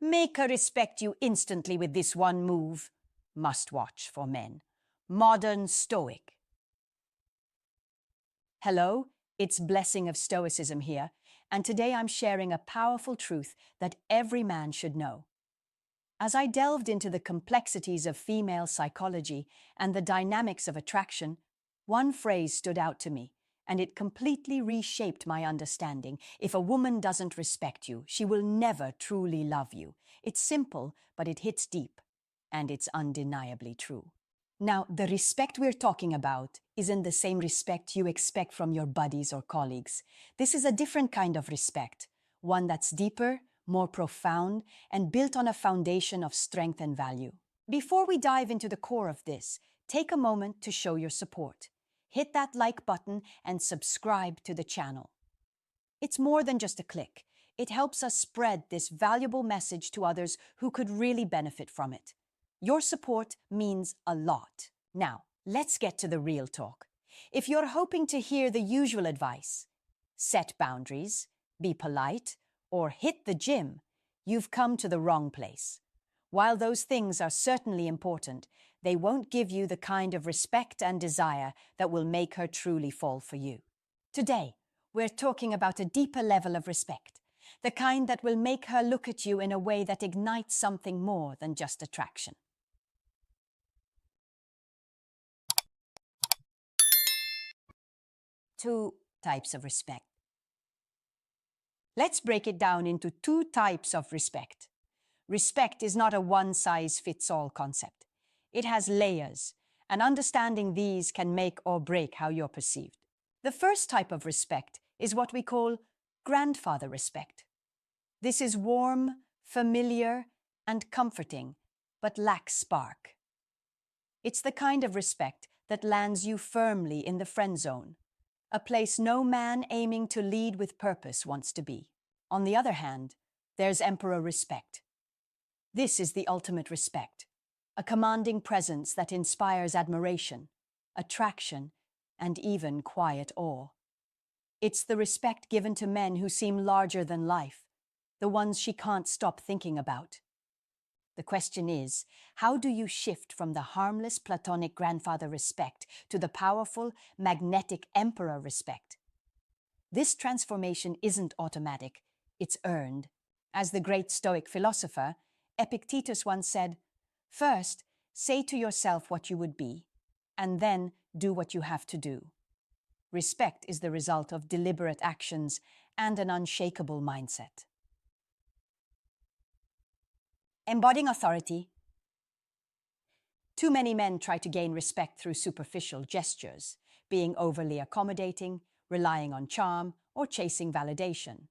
Make her respect you instantly with this one move. Must watch for men. Modern Stoic. Hello, it's Blessing of Stoicism here, and today I'm sharing a powerful truth that every man should know. As I delved into the complexities of female psychology and the dynamics of attraction, one phrase stood out to me, and it completely reshaped my understanding. If a woman doesn't respect you, she will never truly love you. It's simple, but it hits deep, and it's undeniably true. Now, the respect we're talking about isn't the same respect you expect from your buddies or colleagues. This is a different kind of respect, one that's deeper, more profound, and built on a foundation of strength and value. Before we dive into the core of this, take a moment to show your support. Hit that like button and subscribe to the channel. It's more than just a click. It helps us spread this valuable message to others who could really benefit from it. Your support means a lot. Now, let's get to the real talk. If you're hoping to hear the usual advice, set boundaries, be polite, or hit the gym, you've come to the wrong place. While those things are certainly important, they won't give you the kind of respect and desire that will make her truly fall for you. Today, we're talking about a deeper level of respect, the kind that will make her look at you in a way that ignites something more than just attraction. Two types of respect. Let's break it down into two types of respect. Respect is not a one-size-fits-all concept. It has layers, and understanding these can make or break how you're perceived. The first type of respect is what we call grandfather respect. This is warm, familiar, and comforting, but lacks spark. It's the kind of respect that lands you firmly in the friend zone, a place no man aiming to lead with purpose wants to be. On the other hand, there's emperor respect. This is the ultimate respect, a commanding presence that inspires admiration, attraction, and even quiet awe. It's the respect given to men who seem larger than life, the ones she can't stop thinking about. The question is, how do you shift from the harmless platonic grandfather respect to the powerful, magnetic emperor respect? This transformation isn't automatic, it's earned. As the great Stoic philosopher, Epictetus once said, "First, say to yourself what you would be, and then do what you have to do." Respect is the result of deliberate actions and an unshakable mindset. Embodying authority. Too many men try to gain respect through superficial gestures, being overly accommodating, relying on charm, or chasing validation.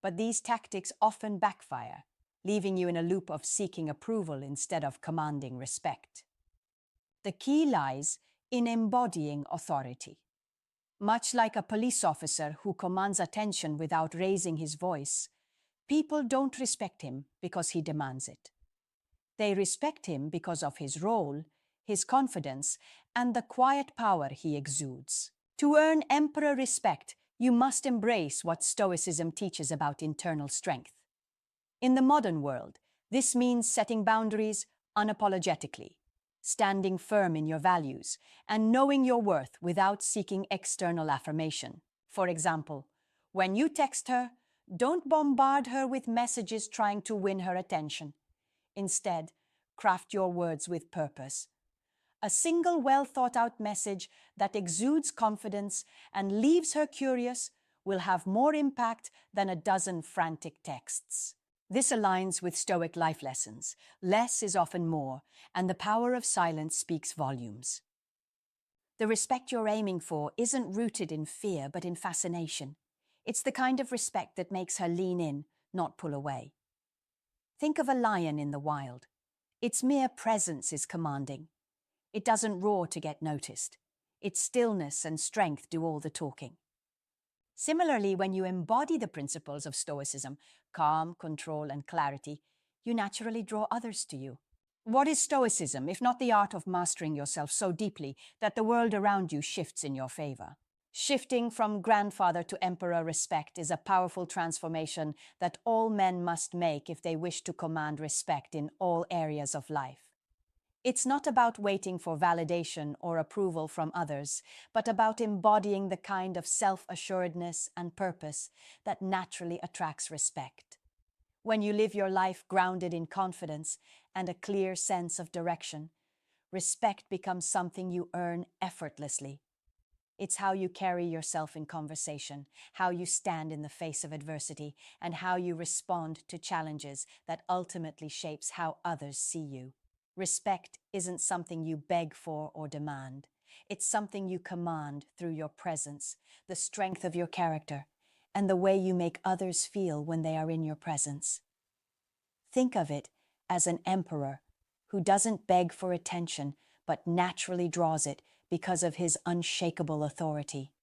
But these tactics often backfire, leaving you in a loop of seeking approval instead of commanding respect. The key lies in embodying authority. Much like a police officer who commands attention without raising his voice, people don't respect him because he demands it. They respect him because of his role, his confidence, and the quiet power he exudes. To earn emperor respect, you must embrace what Stoicism teaches about internal strength. In the modern world, this means setting boundaries unapologetically, standing firm in your values, and knowing your worth without seeking external affirmation. For example, when you text her, don't bombard her with messages trying to win her attention. Instead, craft your words with purpose. A single well-thought-out message that exudes confidence and leaves her curious will have more impact than a dozen frantic texts. This aligns with Stoic life lessons. Less is often more, and the power of silence speaks volumes. The respect you're aiming for isn't rooted in fear, but in fascination. It's the kind of respect that makes her lean in, not pull away. Think of a lion in the wild. Its mere presence is commanding. It doesn't roar to get noticed. Its stillness and strength do all the talking. Similarly, when you embody the principles of Stoicism, calm, control, and clarity, you naturally draw others to you. What is Stoicism, if not the art of mastering yourself so deeply that the world around you shifts in your favor? Shifting from grandfather to emperor respect is a powerful transformation that all men must make if they wish to command respect in all areas of life. It's not about waiting for validation or approval from others, but about embodying the kind of self-assuredness and purpose that naturally attracts respect. When you live your life grounded in confidence and a clear sense of direction, respect becomes something you earn effortlessly. It's how you carry yourself in conversation, how you stand in the face of adversity, and how you respond to challenges that ultimately shapes how others see you. Respect isn't something you beg for or demand. It's something you command through your presence, the strength of your character, and the way you make others feel when they are in your presence. Think of it as an emperor who doesn't beg for attention but naturally draws it because of his unshakable authority.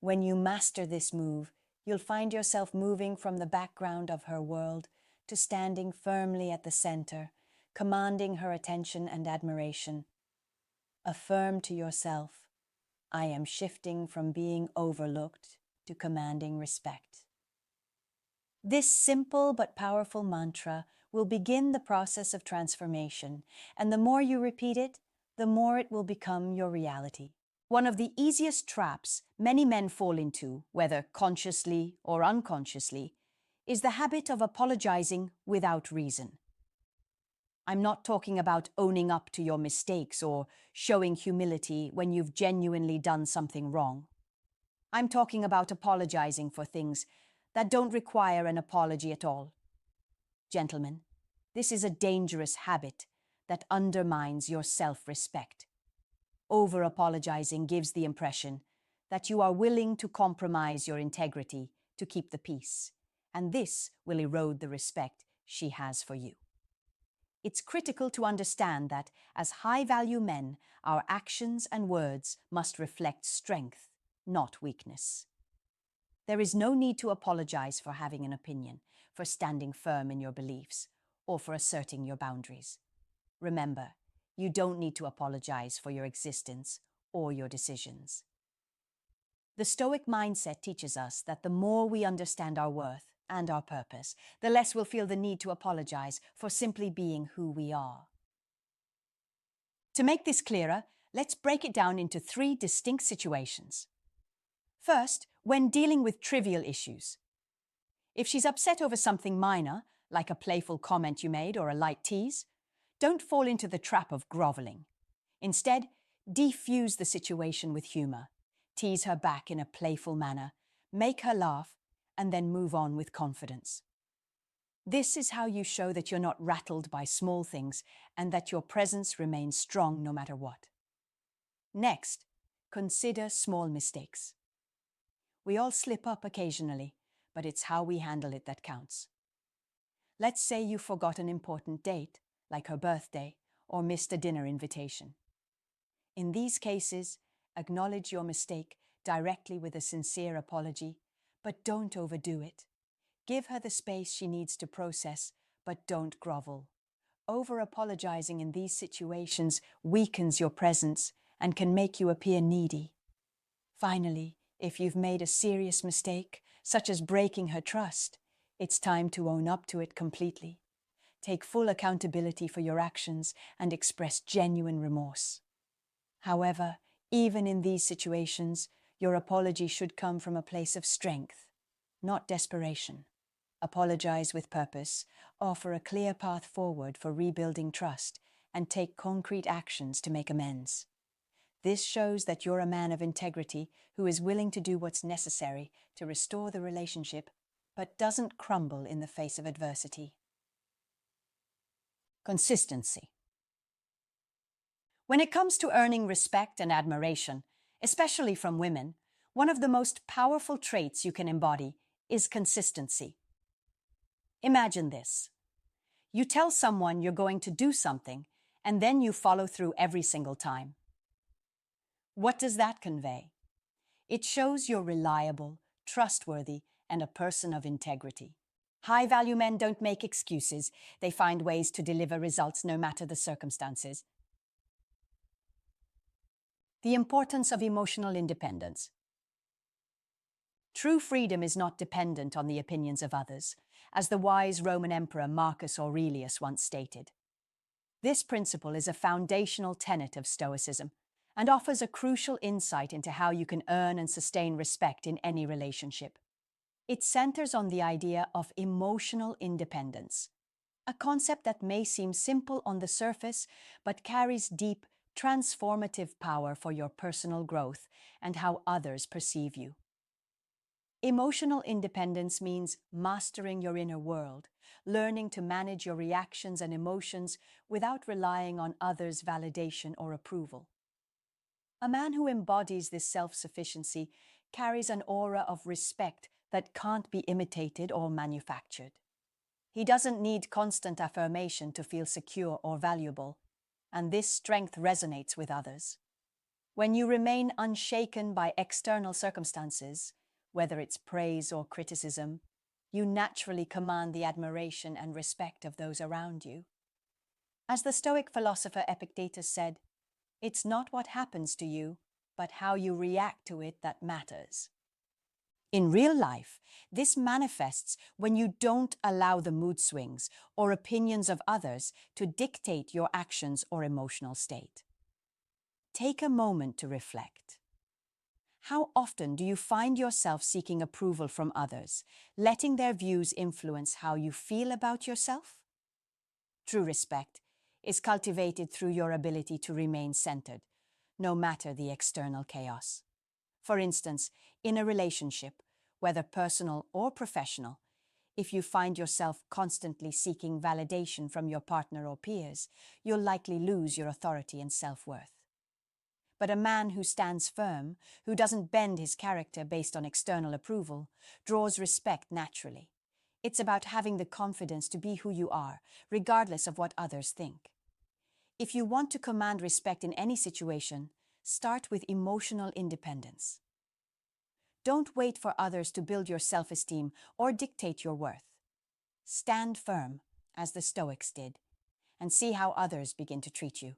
When you master this move, you'll find yourself moving from the background of her world to standing firmly at the center, commanding her attention and admiration. Affirm to yourself, I am shifting from being overlooked to commanding respect. This simple but powerful mantra will begin the process of transformation, and the more you repeat it, the more it will become your reality. One of the easiest traps many men fall into, whether consciously or unconsciously, is the habit of apologizing without reason. I'm not talking about owning up to your mistakes or showing humility when you've genuinely done something wrong. I'm talking about apologizing for things that don't require an apology at all. Gentlemen, this is a dangerous habit that undermines your self-respect. Over-apologizing gives the impression that you are willing to compromise your integrity to keep the peace, and this will erode the respect she has for you. It's critical to understand that, as high-value men, our actions and words must reflect strength, not weakness. There is no need to apologize for having an opinion, for standing firm in your beliefs, or for asserting your boundaries. Remember, you don't need to apologize for your existence or your decisions. The Stoic mindset teaches us that the more we understand our worth and our purpose, the less we'll feel the need to apologize for simply being who we are. To make this clearer, let's break it down into 3 distinct situations. First, when dealing with trivial issues. If she's upset over something minor, like a playful comment you made or a light tease, don't fall into the trap of groveling. Instead, defuse the situation with humor. Tease her back in a playful manner, make her laugh, and then move on with confidence. This is how you show that you're not rattled by small things and that your presence remains strong no matter what. Next, consider small mistakes. We all slip up occasionally, but it's how we handle it that counts. Let's say you forgot an important date, like her birthday, or missed a dinner invitation. In these cases, acknowledge your mistake directly with a sincere apology, but don't overdo it. Give her the space she needs to process, but don't grovel. Over-apologizing in these situations weakens your presence and can make you appear needy. Finally, if you've made a serious mistake, such as breaking her trust, it's time to own up to it completely. Take full accountability for your actions and express genuine remorse. However, even in these situations, your apology should come from a place of strength, not desperation. Apologize with purpose, offer a clear path forward for rebuilding trust, and take concrete actions to make amends. This shows that you're a man of integrity who is willing to do what's necessary to restore the relationship, but doesn't crumble in the face of adversity. Consistency. When it comes to earning respect and admiration, especially from women, one of the most powerful traits you can embody is consistency. Imagine this. You tell someone you're going to do something, and then you follow through every single time. What does that convey? It shows you're reliable, trustworthy, and a person of integrity. High-value men don't make excuses. They find ways to deliver results no matter the circumstances. The importance of emotional independence. True freedom is not dependent on the opinions of others, as the wise Roman Emperor Marcus Aurelius once stated. This principle is a foundational tenet of Stoicism and offers a crucial insight into how you can earn and sustain respect in any relationship. It centers on the idea of emotional independence, a concept that may seem simple on the surface but carries deep, transformative power for your personal growth and how others perceive you. Emotional independence means mastering your inner world, learning to manage your reactions and emotions without relying on others' validation or approval. A man who embodies this self-sufficiency carries an aura of respect that can't be imitated or manufactured. He doesn't need constant affirmation to feel secure or valuable, and this strength resonates with others. When you remain unshaken by external circumstances, whether it's praise or criticism, you naturally command the admiration and respect of those around you. As the Stoic philosopher Epictetus said, "It's not what happens to you, but how you react to it that matters." In real life, this manifests when you don't allow the mood swings or opinions of others to dictate your actions or emotional state. Take a moment to reflect. How often do you find yourself seeking approval from others, letting their views influence how you feel about yourself? True respect is cultivated through your ability to remain centered, no matter the external chaos. For instance, in a relationship, whether personal or professional, if you find yourself constantly seeking validation from your partner or peers, you'll likely lose your authority and self-worth. But a man who stands firm, who doesn't bend his character based on external approval, draws respect naturally. It's about having the confidence to be who you are, regardless of what others think. If you want to command respect in any situation, start with emotional independence. Don't wait for others to build your self-esteem or dictate your worth. Stand firm, as the Stoics did, and see how others begin to treat you.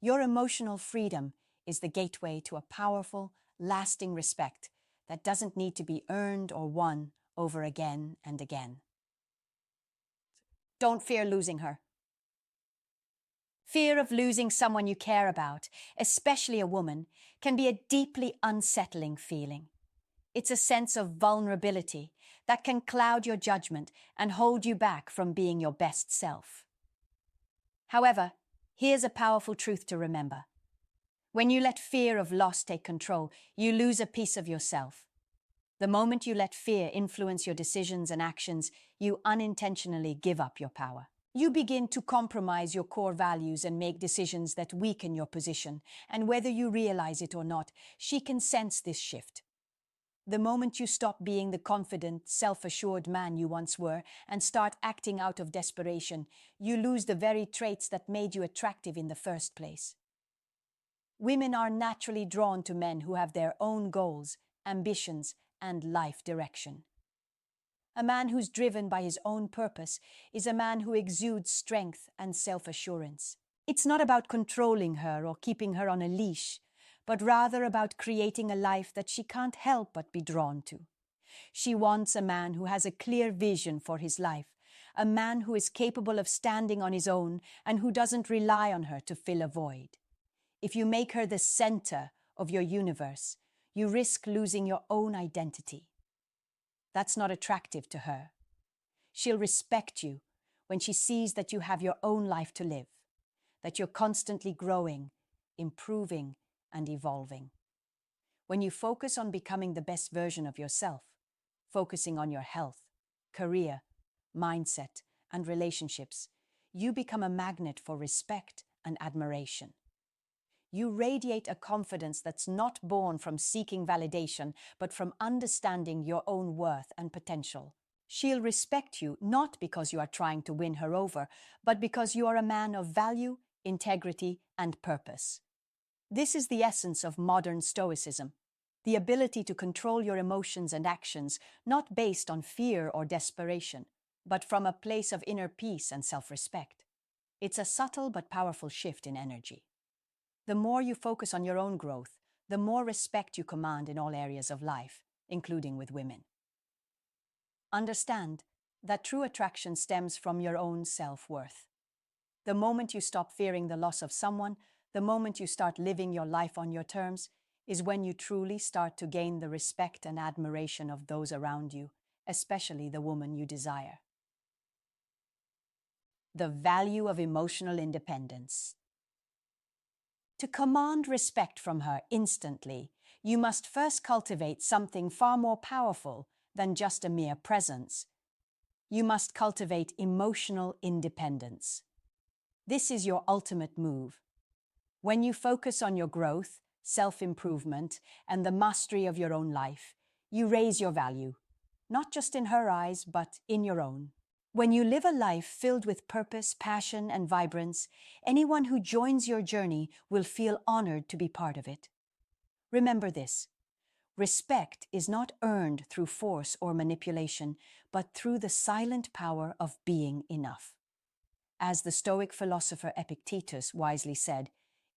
Your emotional freedom is the gateway to a powerful, lasting respect that doesn't need to be earned or won over again and again. Don't fear losing her. Fear of losing someone you care about, especially a woman, can be a deeply unsettling feeling. It's a sense of vulnerability that can cloud your judgment and hold you back from being your best self. However, here's a powerful truth to remember. When you let fear of loss take control, you lose a piece of yourself. The moment you let fear influence your decisions and actions, you unintentionally give up your power. You begin to compromise your core values and make decisions that weaken your position, and whether you realize it or not, she can sense this shift. The moment you stop being the confident, self-assured man you once were and start acting out of desperation, you lose the very traits that made you attractive in the first place. Women are naturally drawn to men who have their own goals, ambitions, and life direction. A man who's driven by his own purpose is a man who exudes strength and self-assurance. It's not about controlling her or keeping her on a leash, but rather about creating a life that she can't help but be drawn to. She wants a man who has a clear vision for his life, a man who is capable of standing on his own and who doesn't rely on her to fill a void. If you make her the center of your universe, you risk losing your own identity. That's not attractive to her. She'll respect you when she sees that you have your own life to live, that you're constantly growing, improving, and evolving. When you focus on becoming the best version of yourself, focusing on your health, career, mindset, and relationships, you become a magnet for respect and admiration. You radiate a confidence that's not born from seeking validation, but from understanding your own worth and potential. She'll respect you not because you are trying to win her over, but because you are a man of value, integrity, and purpose. This is the essence of modern Stoicism, the ability to control your emotions and actions, not based on fear or desperation, but from a place of inner peace and self-respect. It's a subtle but powerful shift in energy. The more you focus on your own growth, the more respect you command in all areas of life, including with women. Understand that true attraction stems from your own self-worth. The moment you stop fearing the loss of someone, the moment you start living your life on your terms, is when you truly start to gain the respect and admiration of those around you, especially the woman you desire. The value of emotional independence. To command respect from her instantly, you must first cultivate something far more powerful than just a mere presence. You must cultivate emotional independence. This is your ultimate move. When you focus on your growth, self-improvement, and the mastery of your own life, you raise your value, not just in her eyes, but in your own. When you live a life filled with purpose, passion, and vibrance, anyone who joins your journey will feel honored to be part of it. Remember this: respect is not earned through force or manipulation, but through the silent power of being enough. As the Stoic philosopher Epictetus wisely said,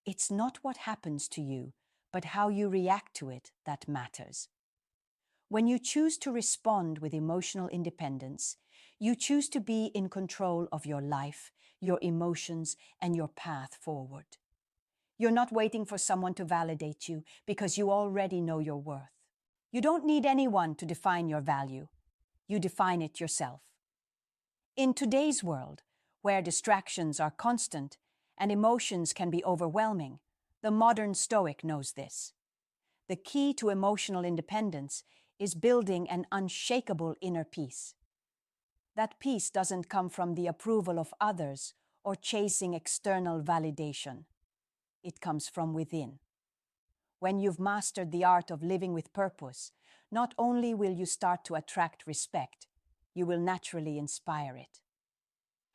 "It's not what happens to you, but how you react to it that matters." When you choose to respond with emotional independence, you choose to be in control of your life, your emotions, and your path forward. You're not waiting for someone to validate you because you already know your worth. You don't need anyone to define your value. You define it yourself. In today's world, where distractions are constant and emotions can be overwhelming, the modern Stoic knows this. The key to emotional independence is building an unshakable inner peace. That peace doesn't come from the approval of others or chasing external validation. It comes from within. When you've mastered the art of living with purpose, not only will you start to attract respect, you will naturally inspire it.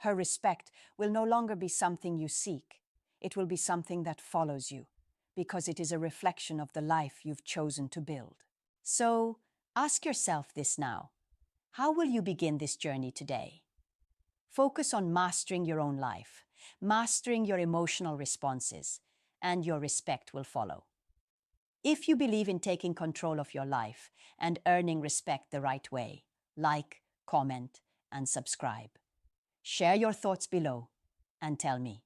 Her respect will no longer be something you seek. It will be something that follows you, because it is a reflection of the life you've chosen to build. So, ask yourself this now. How will you begin this journey today? Focus on mastering your own life, mastering your emotional responses, and your respect will follow. If you believe in taking control of your life and earning respect the right way, like, comment, and subscribe. Share your thoughts below and tell me.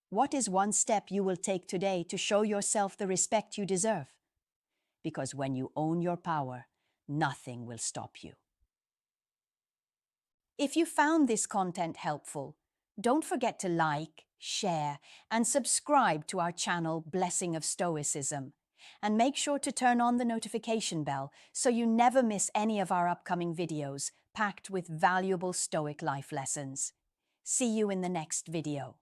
What is one step you will take today to show yourself the respect you deserve? Because when you own your power, nothing will stop you. If you found this content helpful, don't forget to like, share, and subscribe to our channel Blessing of Stoicism. And make sure to turn on the notification bell so you never miss any of our upcoming videos packed with valuable Stoic life lessons. See you in the next video.